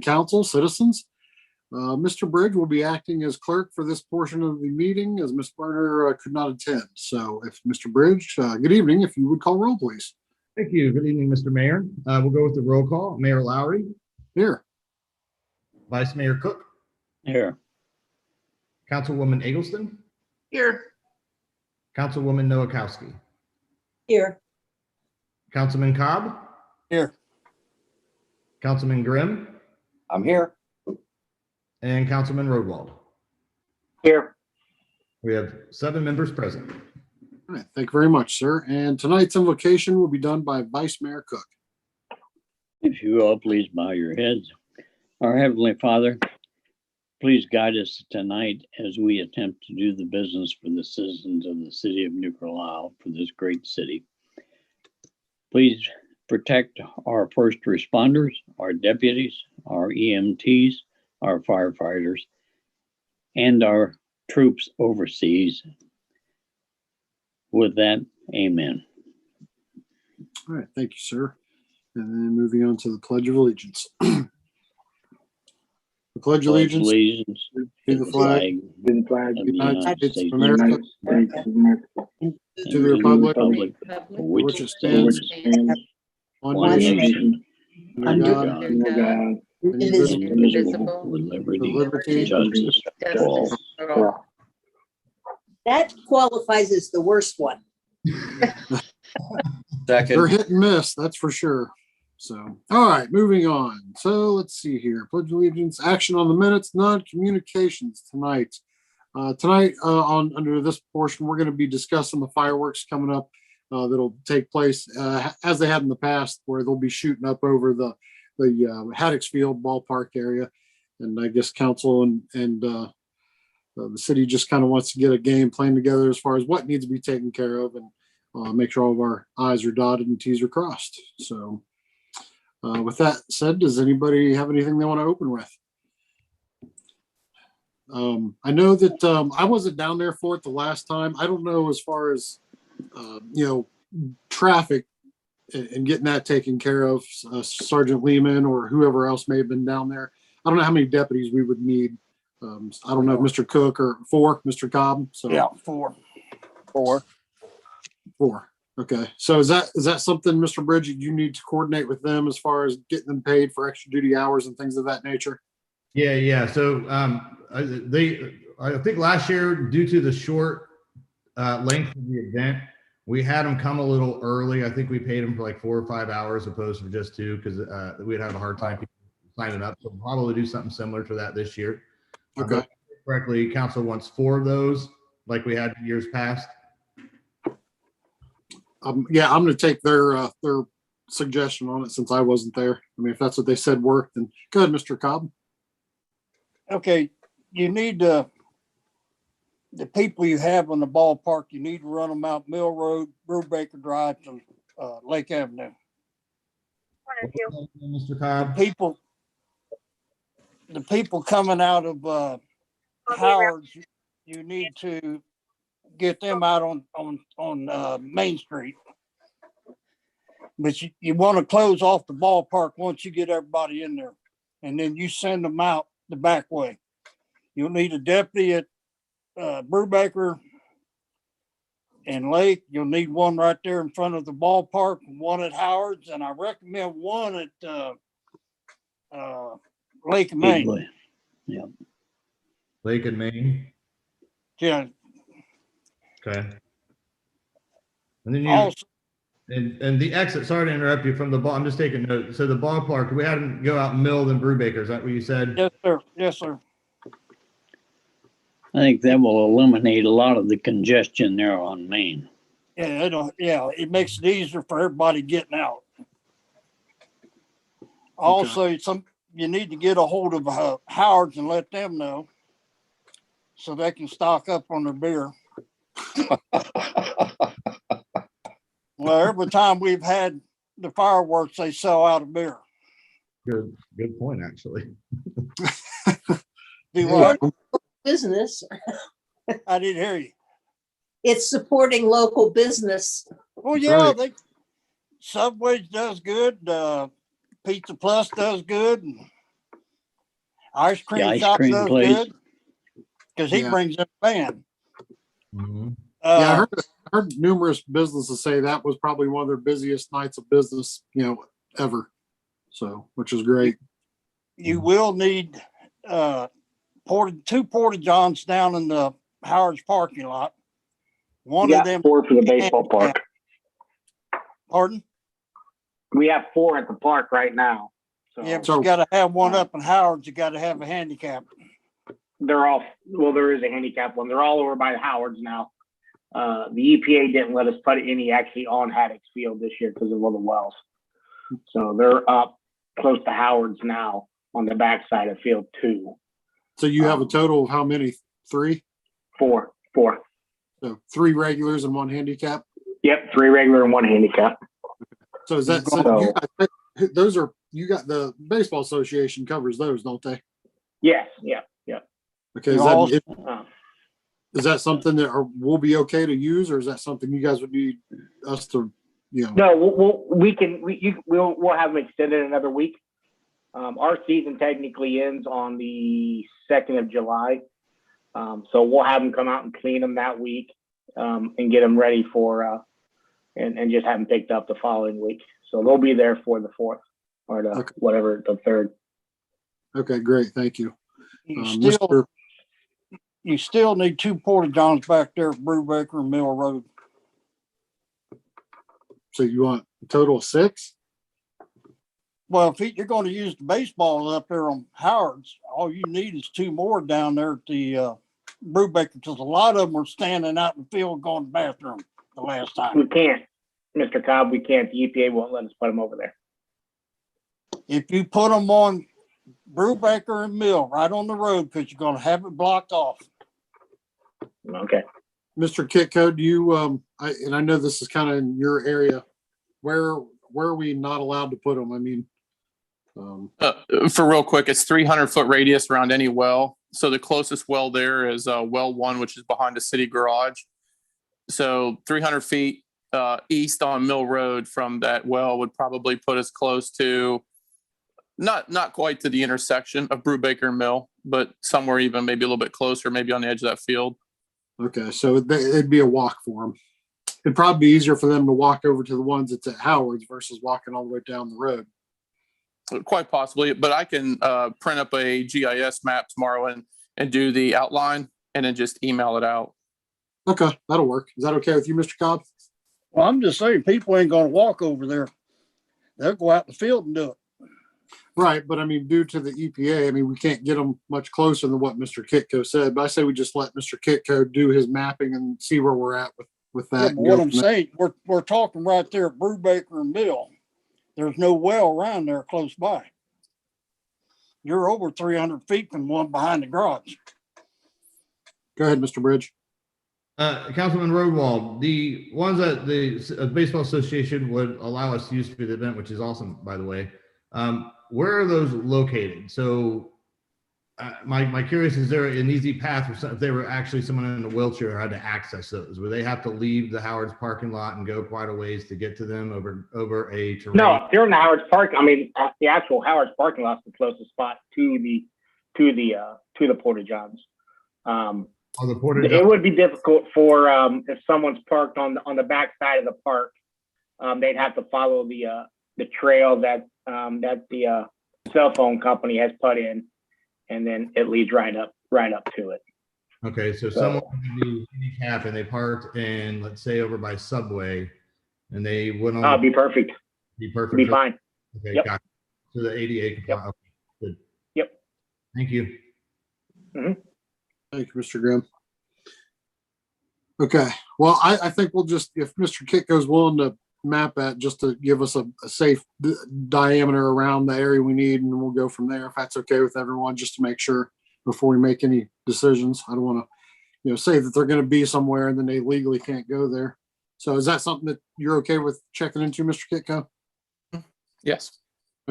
council, citizens. Mr. Bridge will be acting as clerk for this portion of the meeting as Ms. Berner could not attend. So if Mr. Bridge, good evening, if you would call roll, please. Thank you. Good evening, Mr. Mayor. We'll go with the roll call. Mayor Lowry. Here. Vice Mayor Cook. Here. Councilwoman Eggleston. Here. Councilwoman Nowakowski. Here. Councilman Cobb. Here. Councilman Grimm. I'm here. And Councilman Rodwald. Here. We have 7 members present. All right, thank you very much, sir. And tonight's invocation will be done by Vice Mayor Cook. If you all please bow your heads. Our Heavenly Father, please guide us tonight as we attempt to do the business for the citizens of the city of New Carlisle, for this great city. Please protect our first responders, our deputies, our EMTs, our firefighters, and our troops overseas. With that, amen. All right, thank you, sir. And then moving on to the Pledge of Allegiance. The Pledge of Allegiance to the flag of the United States of America, to the republic for which it stands, one nation, under God, indivisible, with liberty and justice for all. That qualifies as the worst one. They're hit and miss, that's for sure. So, all right, moving on. So let's see here. Pledge of Allegiance, action on the minutes, non-communications tonight. Under this portion, we're going to be discussing the fireworks coming up that'll take place as they had in the past, where they'll be shooting up over the Haddocksfield ballpark area. And I guess council and the city just kind of wants to get a game plan together as far as what needs to be taken care of and make sure all of our I's are dotted and T's are crossed. So with that said, does anybody have anything they want to open with? I know that I wasn't down there for it the last time. I don't know as far as, traffic and getting that taken care of. Sergeant Lehman or whoever else may have been down there. I don't know how many deputies we would need. I don't know if Mr. Cook or 4, Mr. Cobb. So Yeah, 4. 4. Okay. So is that something, Mr. Bridge, you need to coordinate with them as far as getting them paid for extra duty hours and things of that nature? Yeah. So I think last year, due to the short length of the event, we had them come a little early. I think we paid them for like 4 or 5 hours opposed to just 2 because we'd have a hard time signing up. So we'll probably do something similar to that this year. Okay. Correctly, council wants 4 of those like we had in years past. Yeah, I'm going to take their suggestion on it since I wasn't there. I mean, if that's what they said worked, then go ahead, Mr. Cobb. Okay, you need the people you have on the ballpark, you need to run them out Mill Road, Brubaker Drive to Lake Avenue. Mr. Cobb. The people coming out of Howard, you need to get them out on Main Street. But you want to close off the ballpark once you get everybody in there, and then you send them out the back way. You'll need a deputy at Brubaker and Lake. You'll need one right there in front of the ballpark, one at Howard's, and I recommend one at Lake and Maine. Yeah. Lake and Maine. Yeah. Okay. And then Also, and the exit, sorry to interrupt you from the ball. I'm just taking note. So the ballpark, we had them go out Mill then Brubaker. Is that what you said? yes, sir. Yes, sir. I think that will eliminate a lot of the congestion there on Main. Yeah, it makes it easier for everybody getting out. Also, you need to get a hold of Howard's and let them know so they can stock up on their beer. Well, every time we've had the fireworks, they sell out of beer. Good point, actually. Do what? Business. I didn't hear you. It's supporting local business. Well, yeah, Right. Subway does good. Pizza Plus does good. Ice cream ice shop cream does place. good because he Yeah. brings in a band. Mhm. Yeah, I heard numerous businesses say that was probably one of their busiest nights of business, ever. So, which is great. You will need two porta johns down in the Howard's parking lot. One We of got them. 4 for the baseball park. Pardon? We have 4 at the park right now. So Yeah, but you got to have one up in Howard's. You got to have a handicap. there is a handicap one. They're all over by the Howards now. The EPA didn't let us put any actually on Haddock's Field this year because of all the wells. So they're up close to Howard's now on the backside of field 2. So you have a total of how many? 3? 4. So 3 regulars and 1 handicap. Yep, 3 regular and 1 handicap. So is that you got the baseball association covers those, don't they? Yes, yeah. Okay, is that something that will be okay to use, or is that something you guys would need us to, No, we'll have them extended another week. Our season technically ends on the 2nd of July. So we'll have them come out and clean them that week, and get them ready for, and just have them picked up the following week. So they'll be there for the 4th or the the 3rd. Okay, great, thank you. You still need 2 porta johns back there at Brubaker and Mill Road. So you want a total of 6? Well, if you're going to use the baseball up there on Howard's, all you need is 2 more down there at the Brubaker, because a lot of them were standing out in the field going to the bathroom the last time. We can't, Mr. Cobb. We can't. The EPA won't let us put them over there. If you put them on Brubaker and Mill right on the road, because you're going to have it blocked off. Okay. Mr. Kitco, do you, and I know this is kind of in your area, where are we not allowed to put them? I mean, for real quick, it's 300-foot radius around any well. So the closest well there is well 1, which is behind the city garage. So 300 feet east on Mill Road from that well would probably put us close to, not quite to the intersection of Brubaker and Mill, but somewhere even maybe a little bit closer, maybe on the edge of that field. okay, so it'd be a walk for them. It'd probably be easier for them to walk over to the ones that's at Howard's versus walking all the way down the road. Quite possibly, but I can print up a GIS map tomorrow and do the outline and then just email it out. Okay, that'll work. Is that okay with you, Mr. Cobb? Well, I'm just saying, people ain't going to walk over there. They'll go out in the field and do it. Right, but I mean, due to the EPA, I mean, we can't get them much closer than what Mr. Kitco said. But I say we just let Mr. Kitco do his mapping and see where we're at with that. Yeah, but what I'm saying, we're talking right there at Brubaker and Mill. There's no well around there close by. You're over 300 feet from one behind the garage. Go ahead, Mr. Bridge. Councilman Roadwall, the ones that the Baseball Association would allow us to use for the event, which is awesome, by the way. Where are those located? So my curious, is there an easy path if they were actually someone in a wheelchair who had to access those? Would they have to leave the Howard's parking lot and go quite a ways to get to them over a terrain? No, if they're in the Howard's park, I mean, the actual Howard's parking lot's the closest spot to the porta johns. It would be difficult for if someone's parked on the back side of the park. They'd have to follow the trail that the cell phone company has put in, and then it leads right up to it. Okay, so someone would be handicapped and they parked in, let's say, over by Subway, and they went on. Oh, be perfect. Be perfect. Be fine. Okay, Yep. got it. So the ADA compliant. Yep. Okay, good. Yep. Thank you. Thank you, Mr. Grimm. Okay, well, I think we'll just, if Mr. Kitco's willing to map that just to give us a safe diameter around the area we need, and we'll go from there, if that's okay with everyone, just to make sure before we make any decisions. I don't want to, say that they're going to be somewhere and then they legally can't go there. So is that something that you're okay with checking into, Mr. Kitco? Yes.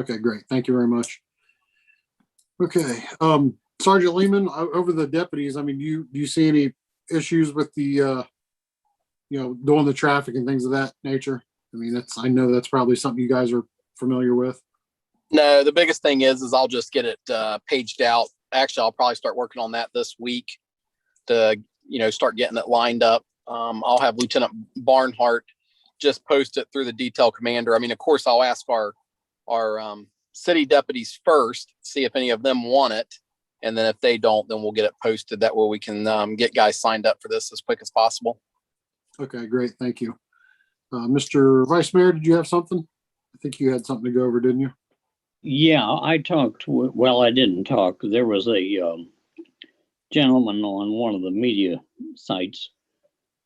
Okay, great. Thank you very much. Okay, Sergeant Lehman, over the deputies, I mean, do you see any issues with the, doing the traffic and things of that nature? I mean, I know that's probably something you guys are familiar with. No, the biggest thing is I'll just get it paged out actually, I'll probably start working on that this week to, start getting it lined up. I'll have Lieutenant Barnhart just post it through the detail commander. I mean, of course, I'll ask our city deputies first, see if any of them want it. And then if they don't, then we'll get it posted. That way we can get guys signed up for this as quick as possible. Okay, great. Thank you. Mr. Vice Mayor, did you have something? I think you had something to go over, didn't you? Yeah, I didn't talk. There was a gentleman on one of the media sites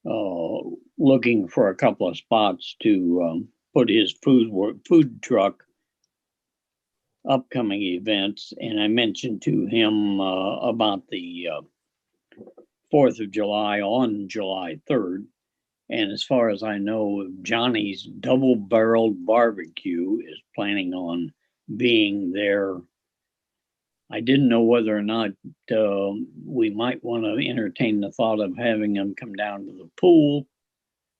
looking for a couple of spots to put his food truck upcoming events, and I mentioned to him about the 4th of July on July 3rd. And as far as I know, Johnny's Double Barreled Barbecue is planning on being there. I didn't know whether or not we might want to entertain the thought of having them come down to the pool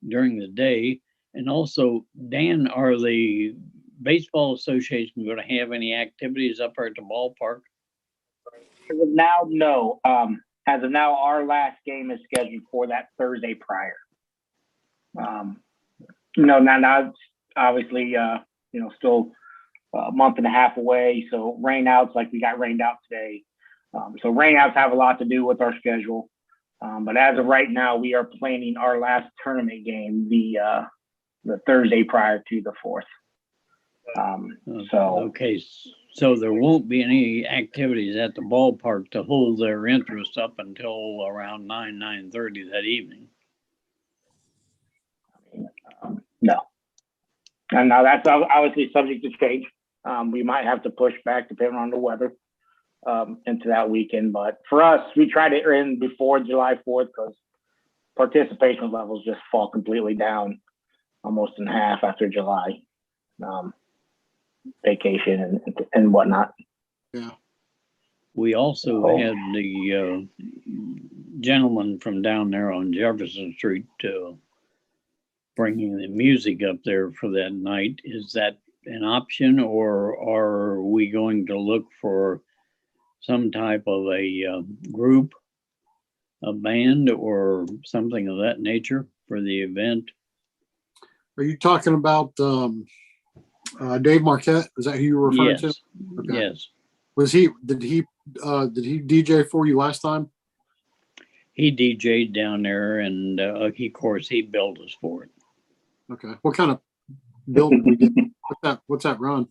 during the day. And also, Dan, are the Baseball Association going to have any activities up there at the ballpark? As of now, no. As of now, our last game is scheduled for that Thursday prior. Now it's obviously, still a month and a half away. So rainouts, like we got rained out today. So rainouts have a lot to do with our schedule. But as of right now, we are planning our last tournament game the Thursday prior to the 4th. Okay, so there won't be any activities at the ballpark to hold their interest up until around 9:30 that evening. No. And now that's obviously subject to change. We might have to push back depending on the weather into that weekend. But for us, we try to end before July 4th because participation levels just fall completely down almost in half after July. Vacation and whatnot. Yeah. We also had the gentleman from down there on Jefferson Street bringing the music up there for that night. Is that an option, or are we going to look for some type of a group, a band, or something of that nature for the event? Are you talking about Dave Marquette? Is that who you were referring to? Okay. Yes. Did he DJ for you last time? He DJ'd down there, and of course he billed us for it. Okay. What kind of bill did we get? What's that run?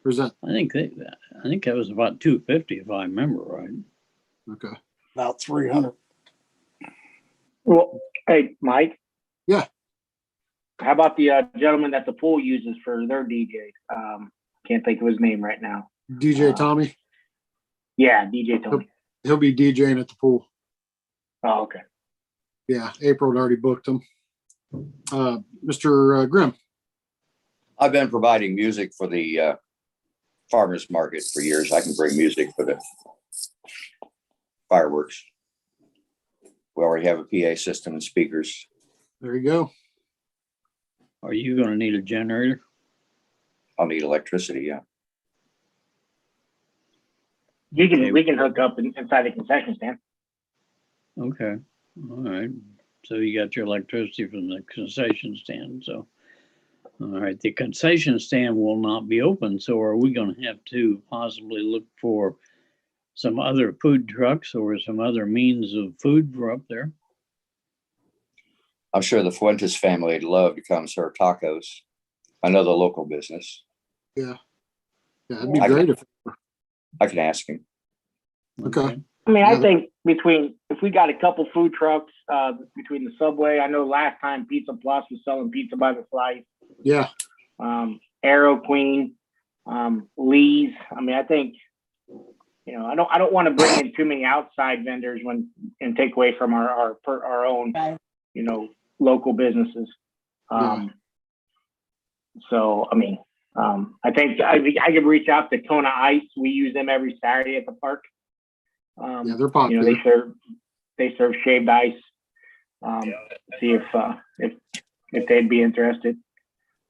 Or is that? I think that was about $250 if I remember right. Okay. About 300. Well, hey, Mike. Yeah. How about the gentleman that the pool uses for their DJ? Can't think of his name right now. DJ Tommy? Yeah, DJ Tommy. He'll be DJing at the pool. Oh, okay. Yeah, April had already booked him. Mr. Grimm. I've been providing music for the farmers market for years. I can bring music for the fireworks. We already have a PA system and speakers. There you go. Are you going to need a generator? I'll need electricity, yeah. We can hook up inside the concession stand. Okay. All right. So you got your electricity from the concession stand. So, all right. The concession stand will not be open. So are we going to have to possibly look for some other food trucks or some other means of food for up there? I'm sure the Fuentes family would love to come serve tacos. I know the local business. Yeah. Yeah, it'd be great I can ask him. Okay. I mean, I think if we got a couple food trucks between the Subway, I know last time Pizza Plus was selling pizza by the slice. Yeah. Arrow Queen, Lee's. I mean, I think, I don't want to bring in too many outside vendors and take away from our own, local businesses. So, I mean, I think I could reach out to Kona Ice. We use them every Saturday at the park. Yeah, they're popular. They serve shaved ice. See if they'd be interested.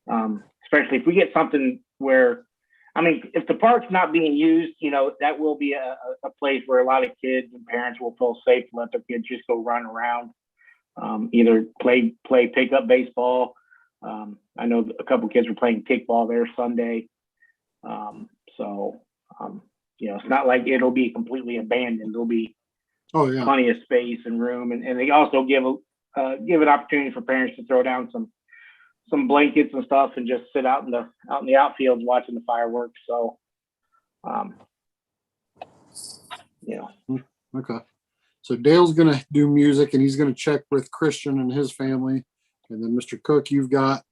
Especially if we get something where, I mean, if the park's not being used, that will be a place where a lot of kids and parents will feel safe to let their kids just go run around, either play pickup baseball. I know a couple kids were playing kickball there Sunday. It's not like it'll be completely abandoned. There'll be plenty of space and room, and they also give an opportunity for parents to throw down some blankets and stuff and just sit out in the outfields watching the fireworks. So, Okay. So Dale's gonna do music, and he's gonna check with Christian and his family, and then Mr. Cook, you've got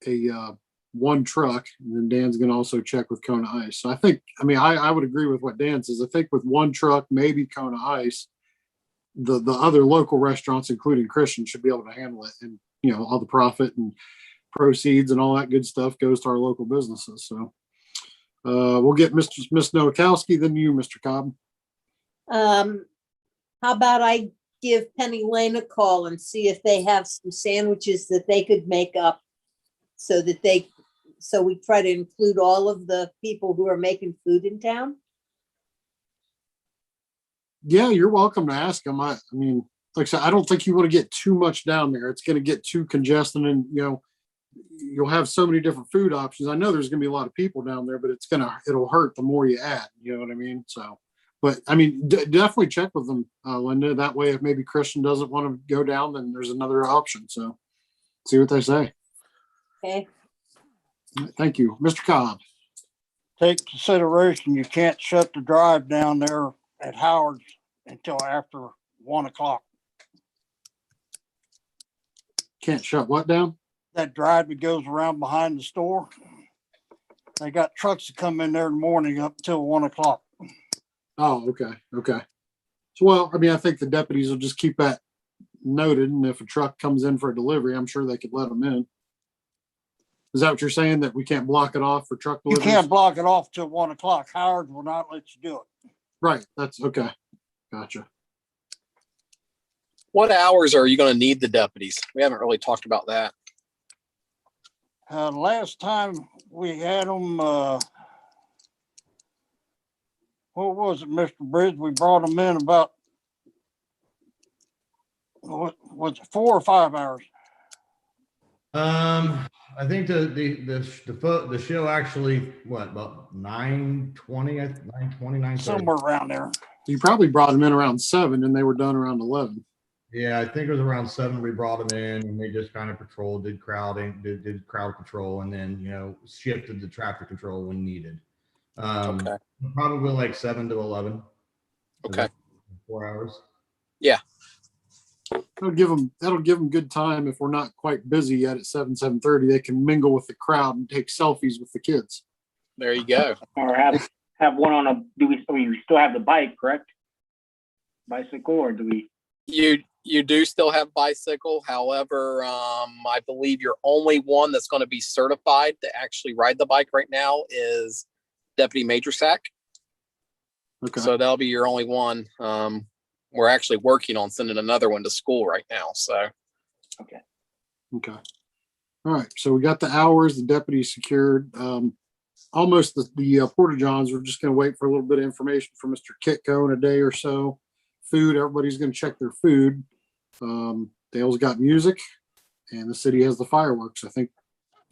a one truck, and then Dan's gonna also check with Kona Ice. So I would agree with what Dan says. I think with one truck, maybe Kona Ice, the other local restaurants, including Christian, should be able to handle it, and all the profit and proceeds and all that good stuff goes to our local businesses. So we'll get Miss Nowakowski, then you, Mr. Cobb. How about I give Penny Lane a call and see if they have some sandwiches that they could make up so we try to include all of the people who are making food in town? Yeah, you're welcome to ask them. I mean, like I said, I don't think you want to get too much down there. It's going to get too congested, and you'll have so many different food options. I know there's going to be a lot of people down there, but it'll hurt the more you add. You know what I mean? So, but I mean, definitely check with them, Linda. That way, if maybe Christian doesn't want to go down, then there's another option. So, see what they say. Okay. Thank you, Mr. Cobb. Take consideration, you can't shut the drive down there at Howard's until after 1 o'clock. Can't shut what down? That drive that goes around behind the store. They got trucks that come in there in the morning up till 1 o'clock. Oh, okay. So, well, I mean, I think the deputies will just keep that noted, and if a truck comes in for a delivery, I'm sure they could let them in. Is that what you're saying, that we can't block it off for truck You deliveries? can't block it off till 1 o'clock. Howard will not let you do it. Right. That's okay. Gotcha. What hours are you going to need the deputies? We haven't really talked about that. Last time we had them, what was it, Mr. Bridge? We brought them in about, what was it, 4 or 5 hours? I think the show actually, about 9:20, 9:20, Somewhere around there. You probably brought them in around 7 and they were done around 11. Yeah, I think it was around 7 we brought them in, and they just kind of patrolled, did crowd control, and then shifted the traffic control when needed. Okay. Probably like 7 to 11. Okay. 4 hours. Yeah. That'll give them good time. If we're not quite busy yet at 7:30, they can mingle with the crowd and take selfies with the kids. There you go. Or have one on a. We still have the bike, correct? Bicycle, or do we? You do still have bicycle. However, I believe your only one that's going to be certified to actually ride the bike right now is Deputy Major Sack. Okay. So that'll be your only one. We're actually working on sending another one to school right now. So. Okay. All right. So we got the hours, the deputy secured. Almost the Porta Johns. We're just going to wait for a little bit of information from Mr. Kitco in a day or so. Food. Everybody's going to check their food. Dale's got music, and the city has the fireworks. I think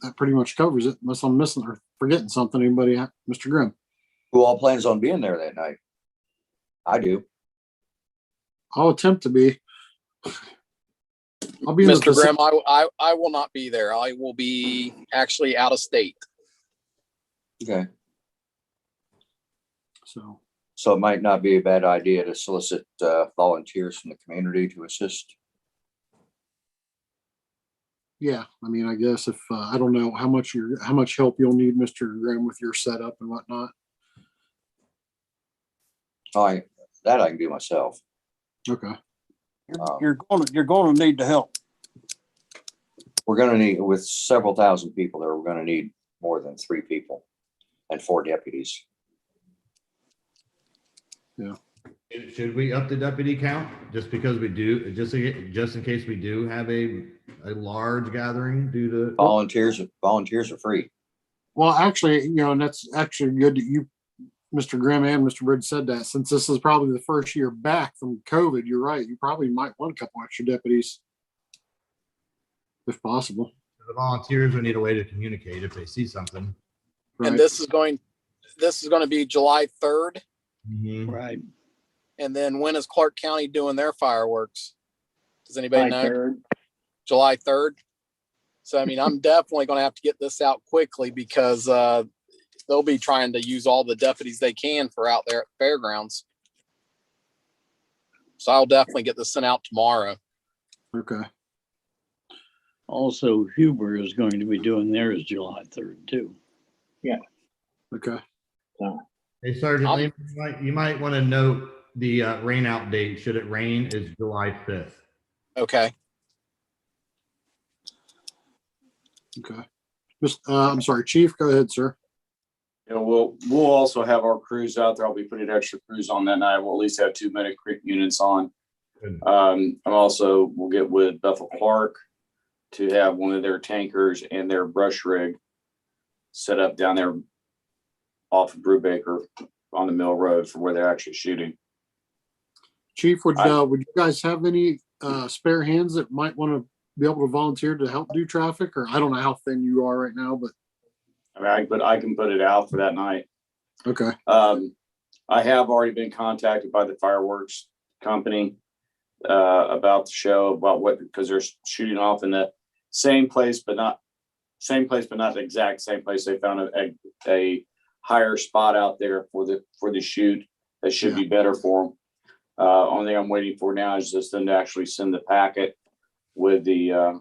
that pretty much covers it, unless I'm missing or forgetting something. Anybody, Mr. Grimm? Who all plans on being there that night? I do. I'll attempt to be. I'll be in Mr. Grimm, I will not be there. I will be actually out of state. Okay. So it might not be a bad idea to solicit volunteers from the community to assist. yeah, I mean, I guess if I don't know how much help you'll need, Mr. Graham, with your setup and whatnot. I can do myself. Okay. You're going to need the help. We're going to need, with several thousand people there, we're going to need more than 3 people and 4 deputies. Yeah. Should we up the deputy count just because we do, just in case we do have a large gathering due to Volunteers are free. Well, actually, and that's actually good that you, Mr. Grimm and Mr. Bridge said that, since this is probably the first year back from COVID. You're right. You probably might want a couple extra deputies if possible. The volunteers would need a way to communicate if they see something. Right. And this is going to be July 3rd. Mhm. Right. And then when is Clark County doing their fireworks? Does anybody know? Third. July 3rd. So, I mean, I'm definitely going to have to get this out quickly because they'll be trying to use all the deputies they can for out there at the fairgrounds. So I'll definitely get this sent out tomorrow. Okay. Also, Huber is going to be doing theirs July 3rd too. Okay. Hey, Sergeant Lehman, you might want to note the rain out date. Should it rain is July 5th. Okay. Okay. I'm sorry, Chief, go ahead, sir. We'll also have our crews out there. I'll be putting extra crews on that night. We'll at least have 2 medic units on. Good. We'll get with Bethel Park to have one of their tankers and their brush rig set up down there off of Brubaker on the Mill Road for where they're actually shooting. Chief, would you guys have any spare hands that might want to be able to volunteer to help do traffic? Or I don't know how thin you are right now, but I can put it out for that night. okay. I have already been contacted by the fireworks company about the show, because they're shooting off in the same place, but not the exact same place. They found a higher spot out there for the shoot that should be better for them. Only thing I'm waiting for now is just them to actually send the packet with the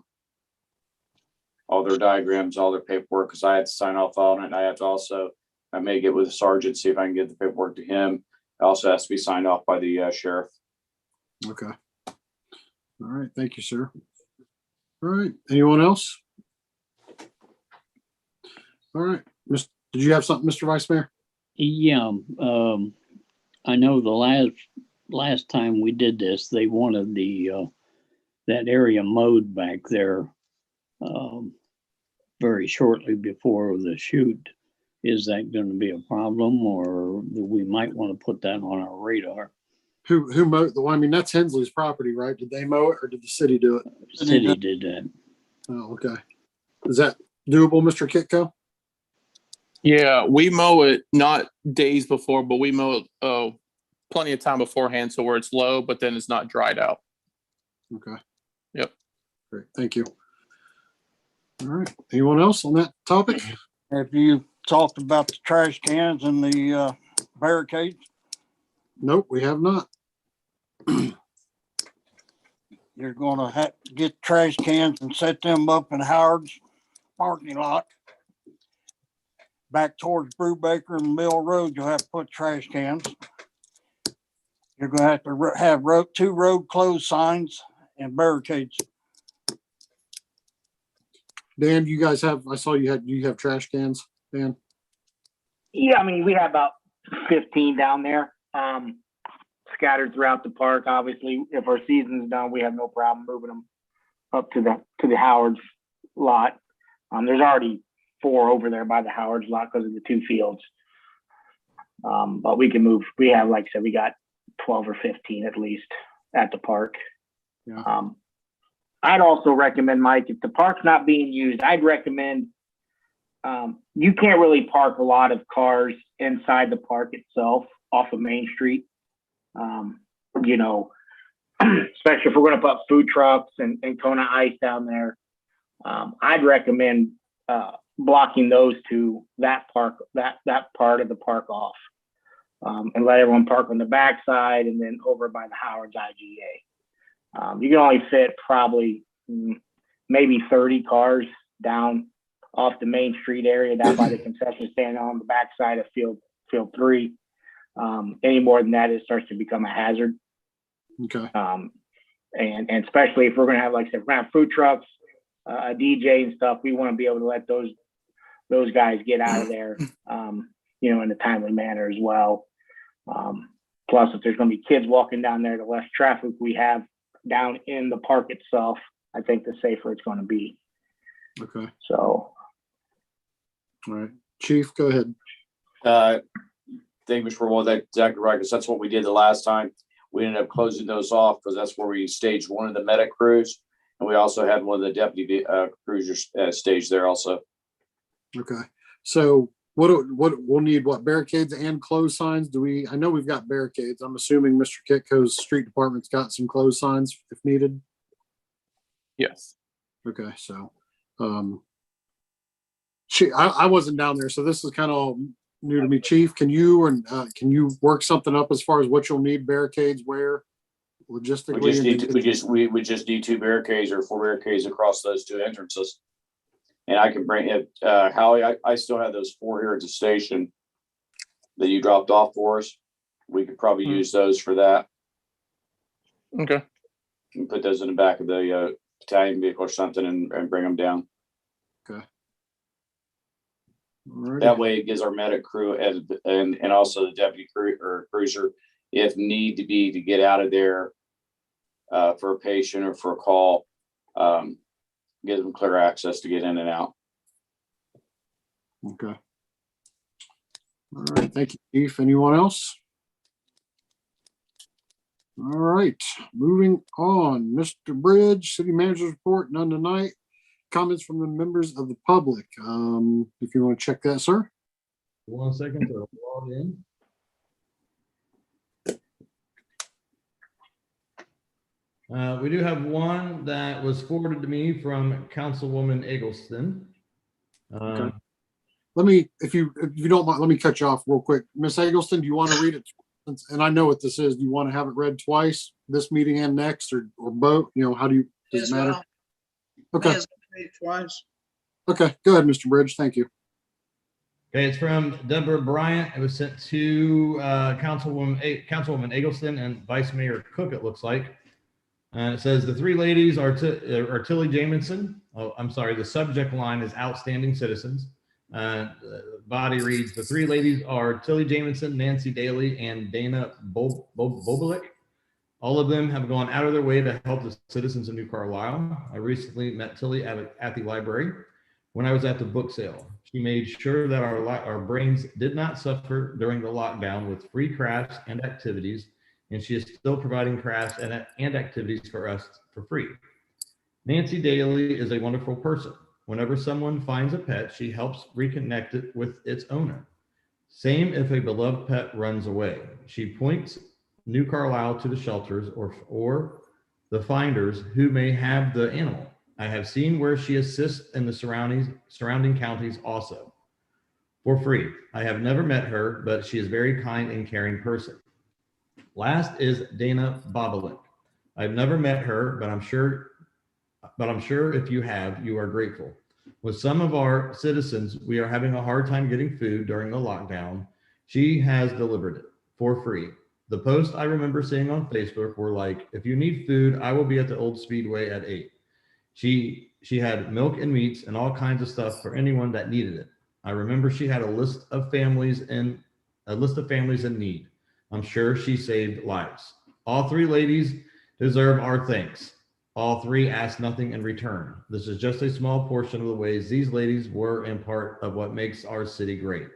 all their diagrams, all their paperwork, because I had to sign off on it. And I may get with the sergeant, see if I can get the paperwork to him. It also has to be signed off by the sheriff. Okay. All right. Thank you, sir. All right. Anyone else? All right. Did you have something, Mr. Vice Mayor? Yeah, I know the last time we did this, they wanted that area mowed back there very shortly before the shoot. Is that going to be a problem, or we might want to put that on our radar? Who mowed the one? I mean, that's Hensley's property, right? Did they mow it or did the city do it? City did that. Oh, okay. Is that doable, Mr. Kitco? Yeah, we mow it not days before, but we mow it plenty of time beforehand, so where it's low, but then it's not dried out. Okay. Yep. Great. Thank you. All right. Anyone else on that topic? Have you talked about the trash cans and the barricades? Nope, we have not. You're gonna have to get trash cans and set them up in Howard's parking lot. Back towards Brubaker and Mill Road, you'll have to put trash cans. You're gonna have to have two road closed signs and barricades. Dan, you guys I saw you have trash cans, Dan? Yeah, I mean, we have about 15 down there, scattered throughout the park. Obviously, if our season's done, we have no problem moving them up to the Howard's lot. There's already 4 over there by the Howard's lot because of the 2 fields. But we can move. We have, like I said, we got 12 or 15 at least at the park. Yeah. I'd also recommend, Mike, if the park's not being used, I'd recommend, you can't really park a lot of cars inside the park itself off of Main Street. Especially if we're going to put food trucks and Kona Ice down there. I'd recommend blocking those to that park, that part of the park off, and let everyone park on the backside and then over by the Howard's IGA. You can only fit probably maybe 30 cars down off the Main Street area down by the concession stand on the backside of field 3. Any more than that, it starts to become a hazard. Okay. And especially if we're going to have, like I said, we're going to have food trucks, a DJ and stuff, we want to be able to let those guys get out of there, in a timely manner as well. Plus, if there's going to be kids walking down there, the less traffic we have down in the park itself, I think the safer it's going to be. Okay. So. All right, Chief, go ahead. Thank you, Mr. Wall. That's exactly right, because that's what we did the last time. We ended up closing those off because that's where we staged one of the medic crews. And we also had one of the deputy cruisers staged there also. Okay, so what we'll need, what, barricades and closed signs? I know we've got barricades. I'm assuming Mr. Kitco's street department's got some closed signs if needed. Yes. Okay, so I wasn't down there, so this is kind of new to me. Chief, can you work something up as far as what you'll need, barricades, where, logistically? We just need 2 barricades or 4 barricades across those 2 entrances. And I can bring it, Howie, I still have those 4 here at the station that you dropped off for us. We could probably use those for that. Okay. And put those in the back of the battalion vehicle or something and bring them down. Okay. Alrighty. That way it gives our medic crew and also the deputy crew or cruiser, if need to be, to get out of there for a patient or for a call, gives them clear access to get in and out. Okay. All right, thank you, Chief. Anyone else? All right, moving on. Mr. Bridge, City Manager's Report, none tonight. Comments from the members of the public. If you want to check that, sir. 1 second to log in. We do have one that was forwarded to me from Councilwoman Eggleston. Okay. Let me, if you don't mind, let me cut you off real quick. Miss Eggleston, do you want to read it? And I know what this is. Do you want to have it read twice, this meeting and next, or both? You know, how do you, does it matter? Well. Okay. Twice. Okay, go ahead, Mr. Bridge. Thank you. Okay, it's from Deborah Bryant. It was sent to Councilwoman Eggleston and Vice Mayor Cook, it looks like. And it says the 3 ladies are Tilly Jamison. Oh, I'm sorry. The subject line is outstanding citizens. Body reads, the 3 ladies are Tilly Jamison, Nancy Daly, and Dana Babalink. All of them have gone out of their way to help the citizens of New Carlisle. I recently met Tilly at the library when I was at the book sale. She made sure that our brains did not suffer during the lockdown with free crafts and activities, and she is still providing crafts and activities for us for free. Nancy Daly is a wonderful person. Whenever someone finds a pet, she helps reconnect it with its owner. Same if a beloved pet runs away. She points New Carlisle to the shelters or the finders who may have the animal. I have seen where she assists in the surrounding counties also for free. I have never met her, but she is a very kind and caring person. Last is Dana Babalink. I've never met her, but I'm sure if you have, you are grateful. With some of our citizens, we are having a hard time getting food during the lockdown. She has delivered it for free. The posts I remember seeing on Facebook were like, if you need food, I will be at the old Speedway at 8. She had milk and meats and all kinds of stuff for anyone that needed it. I remember she had a list of families in need. I'm sure she saved lives. All 3 ladies deserve our thanks. All 3 asked nothing in return. This is just a small portion of the ways these ladies were and part of what makes our city great.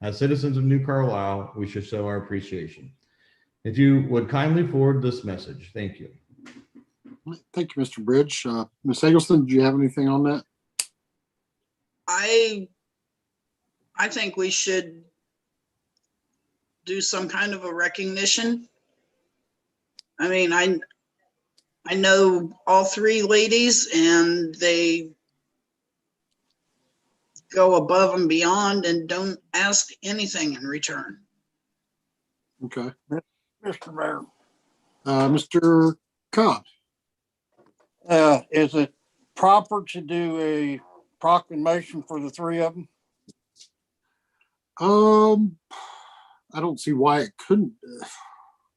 As citizens of New Carlisle, we should show our appreciation. If you would kindly forward this message, thank you. Thank you, Mr. Bridge. Ms. Eggleston, do you have anything on that? I think we should do some kind of a recognition. I mean, I know all 3 ladies and they go above and beyond and don't ask anything in return. Okay. Mr. Mayor. Mr. Cobb. Is it proper to do a proclamation for the 3 of them? I don't see why it couldn't.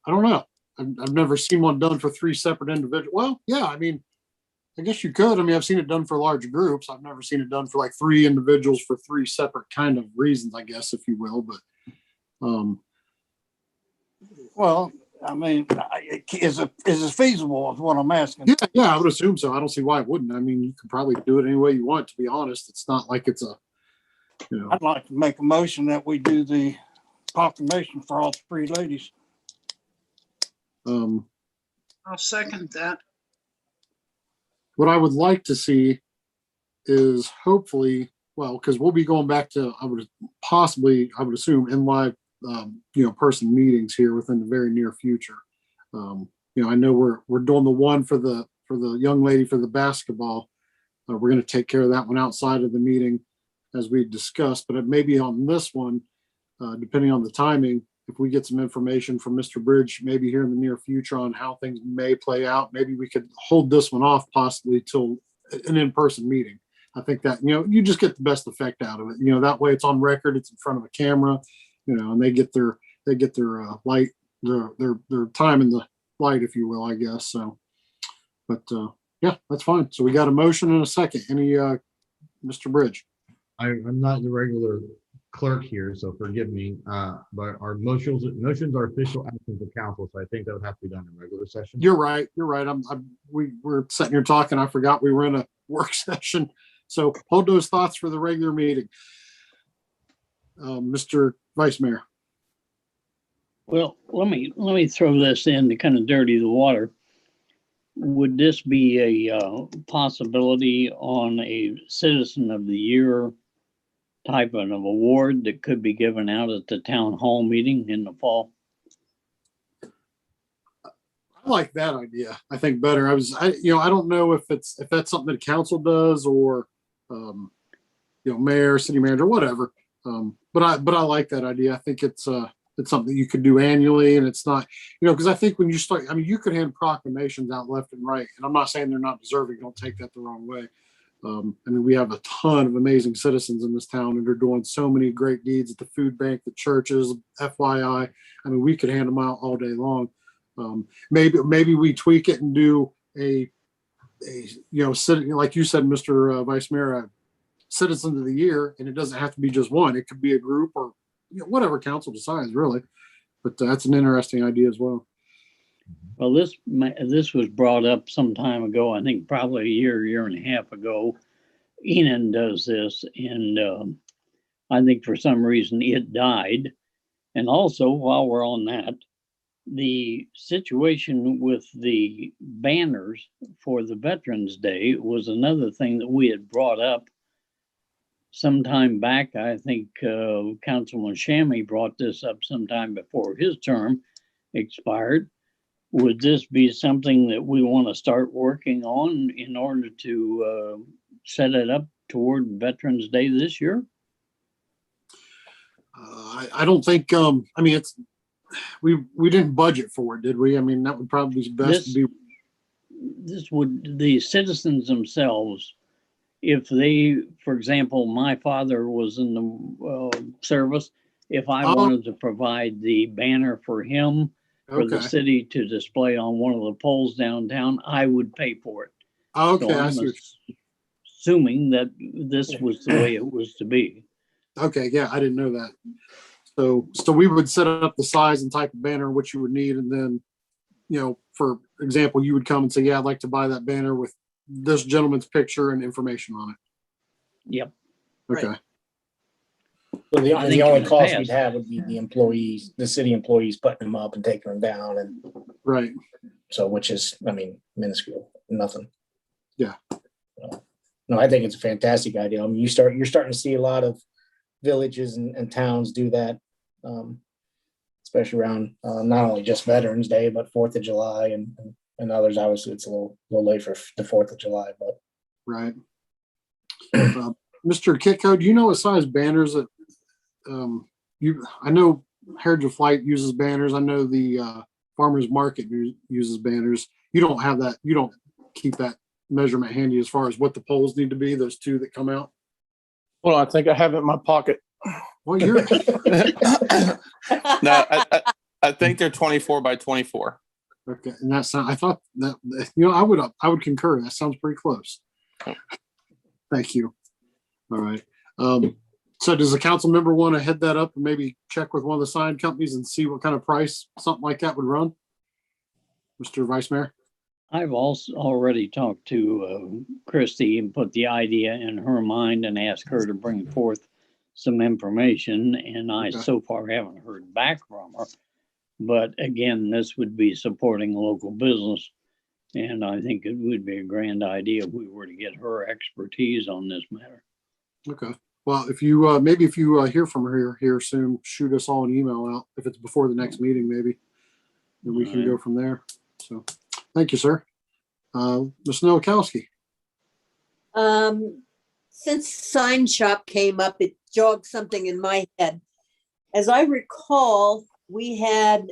I don't know. I've never seen one done for 3 separate individuals. Well, yeah, I mean, I guess you could. I mean, I've seen it done for large groups. I've never seen it done for like 3 individuals for 3 separate kind of reasons, I guess, if you will. But, well, I mean, is it feasible is what I'm asking. Yeah, I would assume so. I don't see why it wouldn't. I mean, you could probably do it any way you want, to be honest. It's not like it's You know, I'd like to make a motion that we do the proclamation for all three ladies. I'll second that. what I would like to see is hopefully, well, because we'll be going back to, I would assume in live, person meetings here within the very near future. I know we're doing the one for the young lady for the basketball. We're going to take care of that one outside of the meeting as we discussed, but it may be on this one, depending on the timing, if we get some information from Mr. Bridge, maybe here in the near future on how things may play out, maybe we could hold this one off possibly till an in-person meeting. I think that, you just get the best effect out of it. That way it's on record, it's in front of a camera, and they get their light, their time in the light, if you will, I guess. So, but yeah, that's fine. So we got a motion and a second. Any, Mr. Bridge? I'm not the regular clerk here, so forgive me. But our motions are official actions of council, so I think that would have to be done in regular session. You're right. We're sitting here talking. I forgot we were in a work session. So hold those thoughts for the regular meeting. Mr. Vice Mayor. Well, let me throw this in to kind of dirty the water. Would this be a possibility on a Citizen of the Year type of an award that could be given out at the town hall meeting in the fall? I like that idea. I think better. I don't know if that's something that council does or, mayor, city manager, whatever. But I like that idea. I think it's something you could do annually, and it's not, because I think when you start, you could hand proclamations out left and right, and I'm not saying they're not deserving. Don't take that the wrong way. We have a ton of amazing citizens in this town, and they're doing so many great deeds at the food bank, the churches, FYI. We could hand them out all day long. Maybe we tweak it and do a like you said, Mr. Vice Mayor, Citizens of the Year, and it doesn't have to be just one. It could be a group or whatever council decides, really. But that's an interesting idea as well. Well, this was brought up some time ago. I think probably a year and a half ago. Enon does this, and I think for some reason it died. And also, while we're on that, the situation with the banners for the Veterans Day was another thing that we had brought up sometime back. I think Councilman Shammy brought this up sometime before his term expired. Would this be something that we want to start working on in order to set it up toward Veterans Day this year? I don't think, we didn't budget for it, did we? That would probably be best to be. This would, the citizens themselves, if they, for example, my father was in the service, if I wanted to provide the banner for him, for the city to display on one of the poles downtown, I would pay for it. Okay, so I'm assuming that this was the way it was to be. Okay, yeah, I didn't know that. So we would set up the size and type of banner which you would need, and then, for example, you would come and say, yeah, I'd like to buy that banner with this gentleman's picture and information on it. Yep. Okay. Right. So the only cost we'd have would be the employees, the city employees putting them up and taking them down, and right. So, which is, minuscule, nothing. Yeah. No, I think it's a fantastic idea. You're starting to see a lot of villages and towns do that, especially around not only just Veterans Day, but 4th of July and others. Obviously, it's a little late for the 4th of July, but right. Mr. Kitco, do you know what size banners that I know Heritage of Flight uses banners. I know the Farmers Market uses banners. You don't have that. You don't keep that measurement handy as far as what the poles need to be, those two that come out. Well, I think I have it in my pocket. Well, you're No, I think they're 24 by 24. Okay, and that's I thought that I would concur. That sounds pretty close. Thank you. All right. So does the council member want to head that up and maybe check with one of the sign companies and see what kind of price something like that would run? Mr. Vice Mayor? I've also already talked to Christy and put the idea in her mind and asked her to bring forth some information, and I Okay. so far haven't heard back from her. But again, this would be supporting local business. And I think it would be a grand idea if we were to get her expertise on this matter. Okay. Well, if you, maybe if you hear from her here soon, shoot us all an email out if it's before the next meeting, maybe. And we can go from there. So, thank you, sir. Ms. Nowakowski. Since sign shop came up, it jogged something in my head. As I recall, we had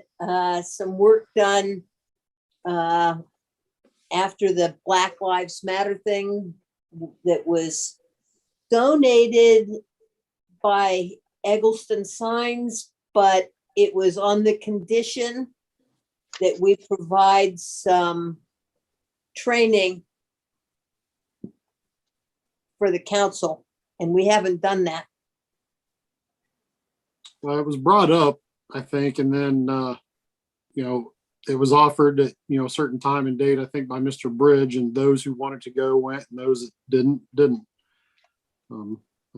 some work done after the Black Lives Matter thing that was donated by Eggleston Signs, but it was on the condition that we provide some training for the council, and we haven't done that. Well, it was brought up, I think, and then, it was offered at, a certain time and date, I think by Mr. Bridge, and those who wanted to go went and those that didn't. I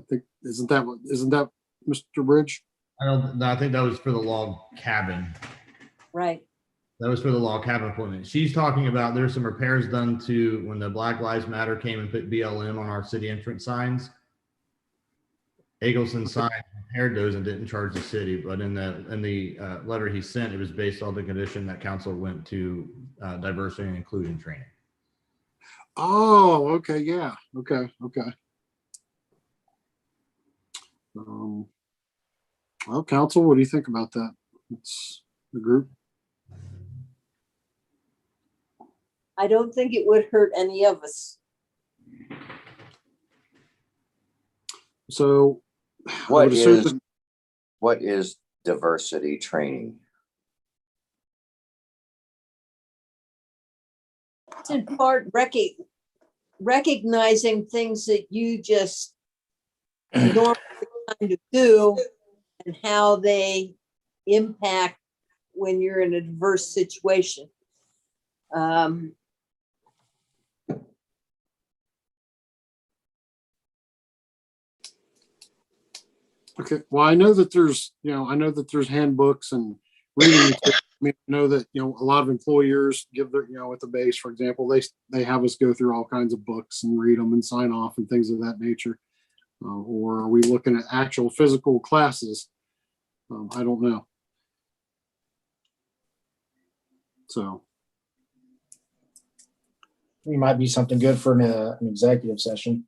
think, isn't that Mr. Bridge? I think that was for the log cabin. Right. That was for the log cabin appointment. She's talking about there's some repairs done to when the Black Lives Matter came and put BLM on our city entrance signs. Eggleston Signs repaired those and didn't charge the city, but in the letter he sent, it was based on the condition that council went to diversity and inclusion training. Oh, okay, yeah, okay. Well, council, what do you think about that? It's the group. I don't think it would hurt any of us. So What is diversity training? It's in part recognizing things that you just normally kind of do and how they impact when you're in a diverse situation. Okay, well, I know that there's handbooks and reading. I mean, I know that, a lot of employers give their, at the base, for example, they have us go through all kinds of books and read them and sign off and things of that nature. Or are we looking at actual physical classes? I don't know. So. It might be something good for an executive session.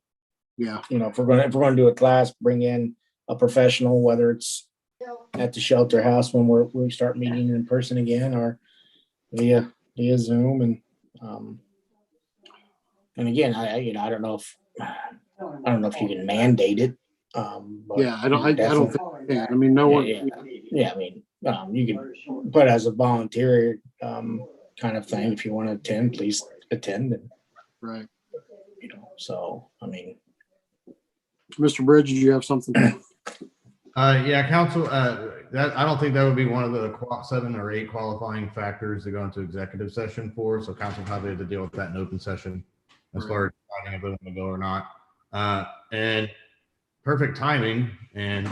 Yeah. If we're going to do a class, bring in a professional, whether it's at the shelter house when we start meeting in person again, or via Zoom, and again, I don't know if you can mandate it. But yeah, I don't think you can. I mean, no one. Yeah, I mean, you can put it as a volunteer kind of thing. If you want to attend, please attend. And, right. So I mean, Mr. Bridge, do you have something? Yeah, council, that I don't think that would be one of the 7 or 8 qualifying factors to go into executive session for. So council probably had to deal with that in open session as far as deciding if it's going to go or not. And perfect timing. And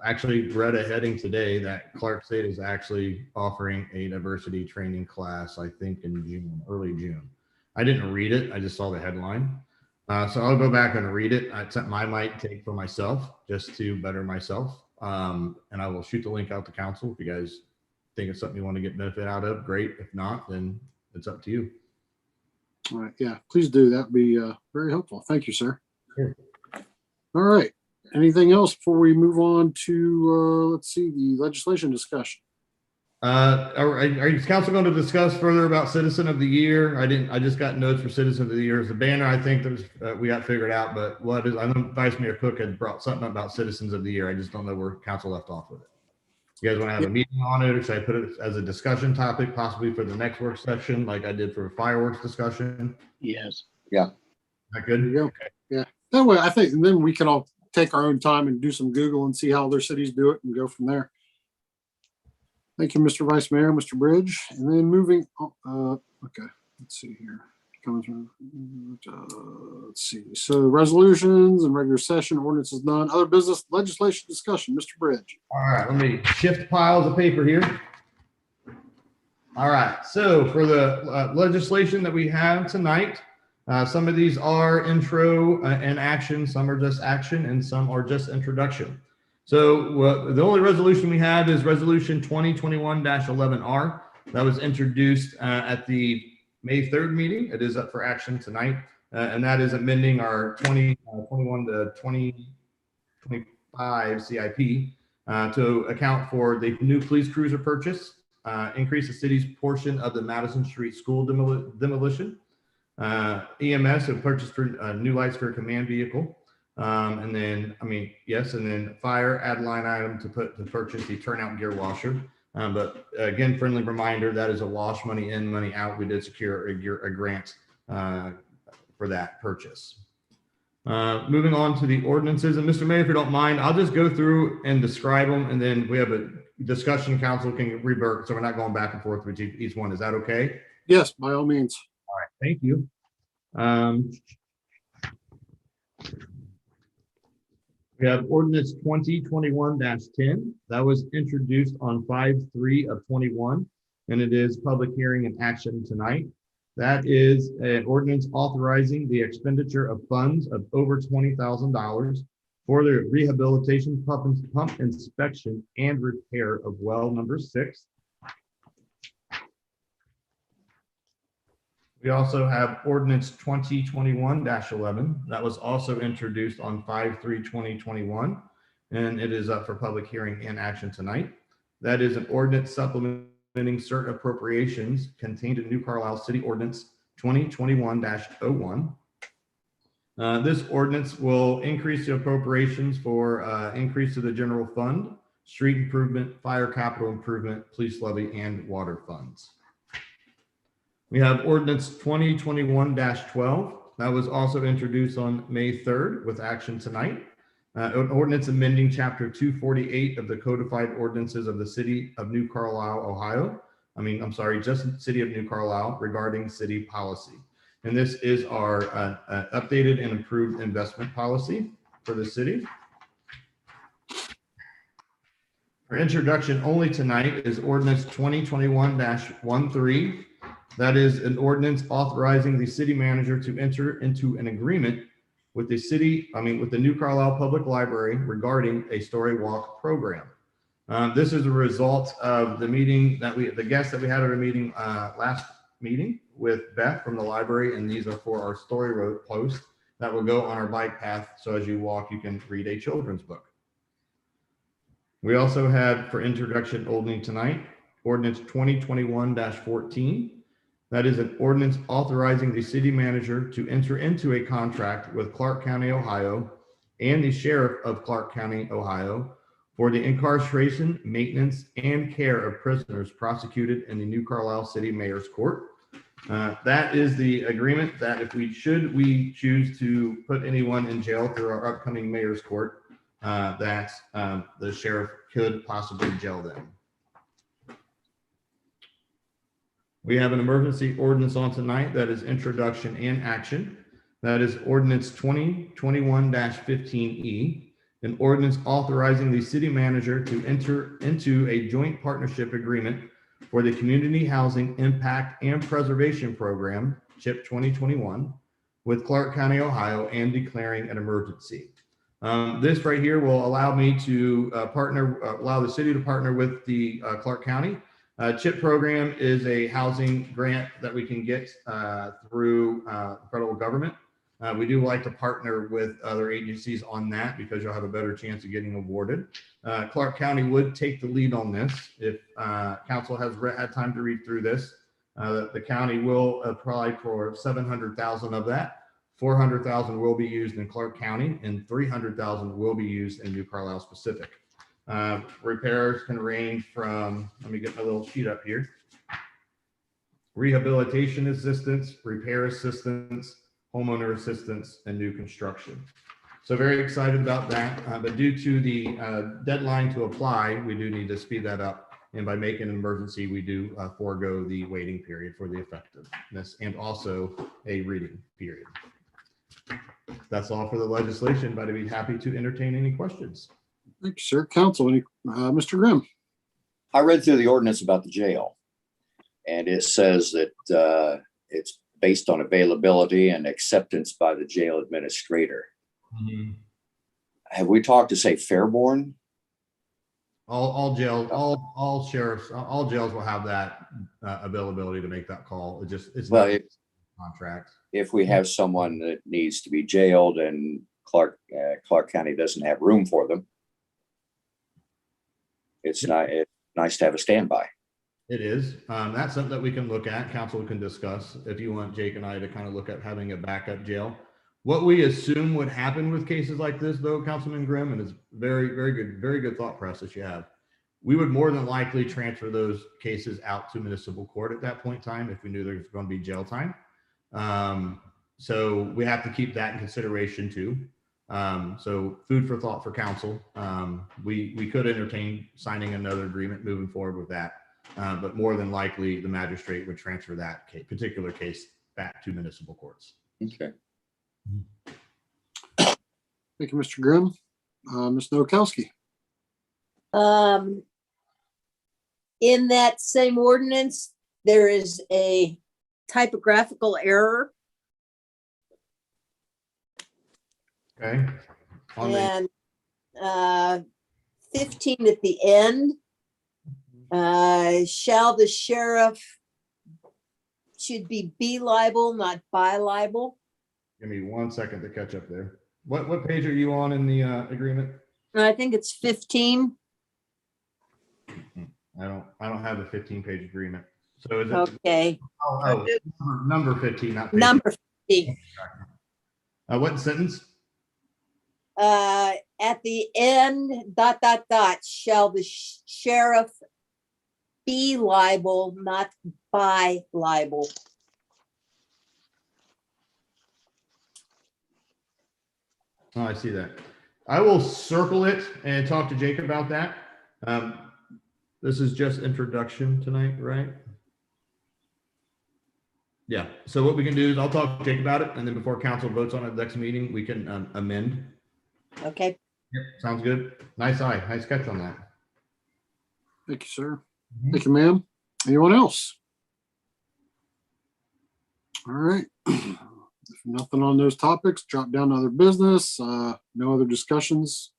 actually read a heading today that Clark State is actually offering a diversity training class, I think in June, early June. I didn't read it. I just saw the headline. So I'll go back and read it. It's something I might take for myself just to better myself. And I will shoot the link out to council. If you guys think it's something you want to get benefit out of, great. If not, then it's up to you. All right. Yeah, please do. That'd be very helpful. Thank you, sir. Sure. All right. Anything else before we move on to, let's see, the legislation discussion? Is council going to discuss further about Citizen of the Year? I just got notes for Citizen of the Year. The banner, I think we got figured out, but I know Vice Mayor Cook had brought something about Citizens of the Year. I just don't know where council left off with it. You guys want to have a meeting on it, or should I put it as a discussion topic, possibly for the next work session, like I did for fireworks discussion? Yes. Yeah. That good? There you go. Okay. Yeah. That way, I think, and then we can all take our own time and do some Google and see how other cities do it and go from there. Thank you, Mr. Vice Mayor, Mr. Bridge. And then moving, okay, let's see here. coming through. Let's see. So resolutions and regular session ordinances none. Other business legislation discussion. Mr. Bridge. All right, let me shift piles of paper here. All right, so for the legislation that we have tonight, some of these are intro and action, some are just action, and some are just introduction. So the only resolution we have is resolution 2021-11R. That was introduced at the May 3rd meeting. It is up for action tonight, and that is amending our 2021 to 2025 CIP to account for the new police cruiser purchase, increase the city's portion of the Madison Street School demolition, EMS have purchased new lights for a command vehicle, and then fire add line item to purchase the turnout gear washer. But again, friendly reminder, that is a wash, money in, money out. We did secure a grant for that purchase. Moving on to the ordinances, and Mr. Mayor, if you don't mind, I'll just go through and describe them, and then we have a discussion. Council can revert, so we're not going back and forth with each one. Is that okay? Yes, by all means. All right, thank you. We have ordinance 2021-10 that was introduced on 5/3 of 21, and it is public hearing and action tonight. That is an ordinance authorizing the expenditure of funds of over $20,000 for the rehabilitation, pump inspection, and repair of well number 6. We also have ordinance 2021-11 that was also introduced on 5/3/2021, and it is up for public hearing and action tonight. That is an ordinance supplementing certain appropriations contained in New Carlisle City Ordinance 2021-01. This ordinance will increase the appropriations for increase to the general fund, street improvement, fire capital improvement, police levy, and water funds. We have ordinance 2021-12 that was also introduced on May 3rd with action tonight. An ordinance amending chapter 248 of the codified ordinances of the city of New Carlisle, Ohio. Just the city of New Carlisle regarding city policy. And this is our updated and improved investment policy for the city. For introduction only tonight is ordinance 2021-13. That is an ordinance authorizing the city manager to enter into an agreement with the New Carlisle Public Library regarding a story walk program. This is a result of the guests that we had at our meeting last meeting with Beth from the library, and these are for our story road posts that will go on our bike path. So as you walk, you can read a children's book. We also had for introduction only tonight, ordinance 2021-14. That is an ordinance authorizing the city manager to enter into a contract with Clark County, Ohio, and the sheriff of Clark County, Ohio, for the incarceration, maintenance, and care of prisoners prosecuted in the New Carlisle City Mayor's Court. That is the agreement that if we choose to put anyone in jail through our upcoming Mayor's Court, that the sheriff could possibly jail them. We have an emergency ordinance on tonight that is introduction and action. That is ordinance 2021-15E, an ordinance authorizing the city manager to enter into a joint partnership agreement for the Community Housing Impact and Preservation Program, CHIP 2021, with Clark County, Ohio, and declaring an emergency. This right here will allow me to allow the city to partner with the Clark County. CHIP program is a housing grant that we can get through the federal government. We do like to partner with other agencies on that because you'll have a better chance of getting awarded. Clark County would take the lead on this. If council has had time to read through this, the county will apply for $700,000 of that. $400,000 will be used in Clark County, and $300,000 will be used in New Carlisle specific. Repairs can range from, let me get my little sheet up here, rehabilitation assistance, repair assistance, homeowner assistance, and new construction. So very excited about that, but due to the deadline to apply, we do need to speed that up And by making an emergency, we do forego the waiting period for the effectiveness and also a reading period. That's all for the legislation, but I'd be happy to entertain any questions. Thank you, sir. Council, Mr. Grimm. I read through the ordinance about the jail, and it says that it's based on availability and acceptance by the jail administrator. Have we talked to, say, Fairborn? All jails, all sheriffs, all jails will have that availability to make that call. It's Well, not contract. If we have someone that needs to be jailed and Clark County doesn't have room for them, it's nice to have a standby. It is. That's something that we can look at. Council can discuss if you want Jake and I to kind of look at having a backup jail. What we assume would happen with cases like this, though, Councilman Grimm, and it's very good thought process you have. We would more than likely transfer those cases out to municipal court at that point in time if we knew there's going to be jail time. So we have to keep that in consideration too. So food for thought for council. We could entertain signing another agreement moving forward with that. But more than likely the magistrate would transfer that particular case back to municipal courts. Okay. Thank you, Mr. Grimm. Ms. Nowakowski. In that same ordinance, there is a typographical error. Okay. And 15 at the end, shall the sheriff should be liable, not by liable. Give me 1 second to catch up there. What page are you on in the agreement? I think it's 15. I don't have a 15-page agreement. So is it Okay. number 15, not page. Number 15. What sentence? At the end, ... shall the sheriff be liable, not by liable. Oh, I see that. I will circle it and talk to Jake about that. This is just introduction tonight, right? Yeah. So what we can do is I'll talk to Jake about it, and then before council votes on it next meeting, we can amend. Okay. Yep, sounds good. Nice eye. Nice catch on that. Thank you, sir. Thank you, ma'am. Anyone else? All right. If nothing on those topics, drop down to other business. No other discussions,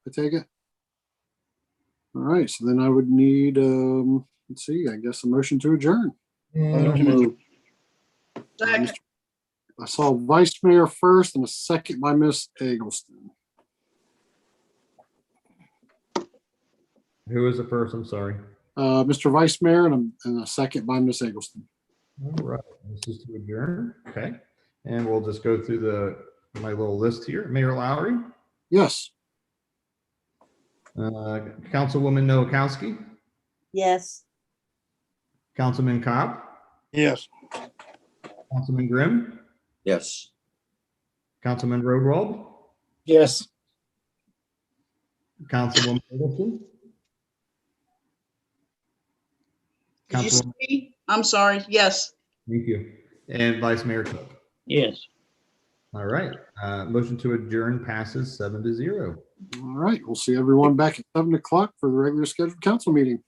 I take it. All right, so then I would need, let's see, I guess a motion to adjourn. Second. I saw Vice Mayor first and a second by Miss Eggleston. Who is the first? I'm sorry. Mr. Vice Mayor and a second by Miss Eggleston. All right, this is to adjourn. Okay. And we'll just go through my little list here. Mayor Lowry. Yes. Councilwoman Nowakowski. Yes. Councilman Cobb. Yes. Councilman Grimm. Yes. Councilman Rodwald. Yes. Councilwoman Middleton. Did you Councilwoman, see? I'm sorry. Yes. thank you. And Vice Mayor Cook. Yes. All right. Motion to adjourn passes 7-0. All right, we'll see everyone back at 7 o'clock for the regular scheduled council meeting.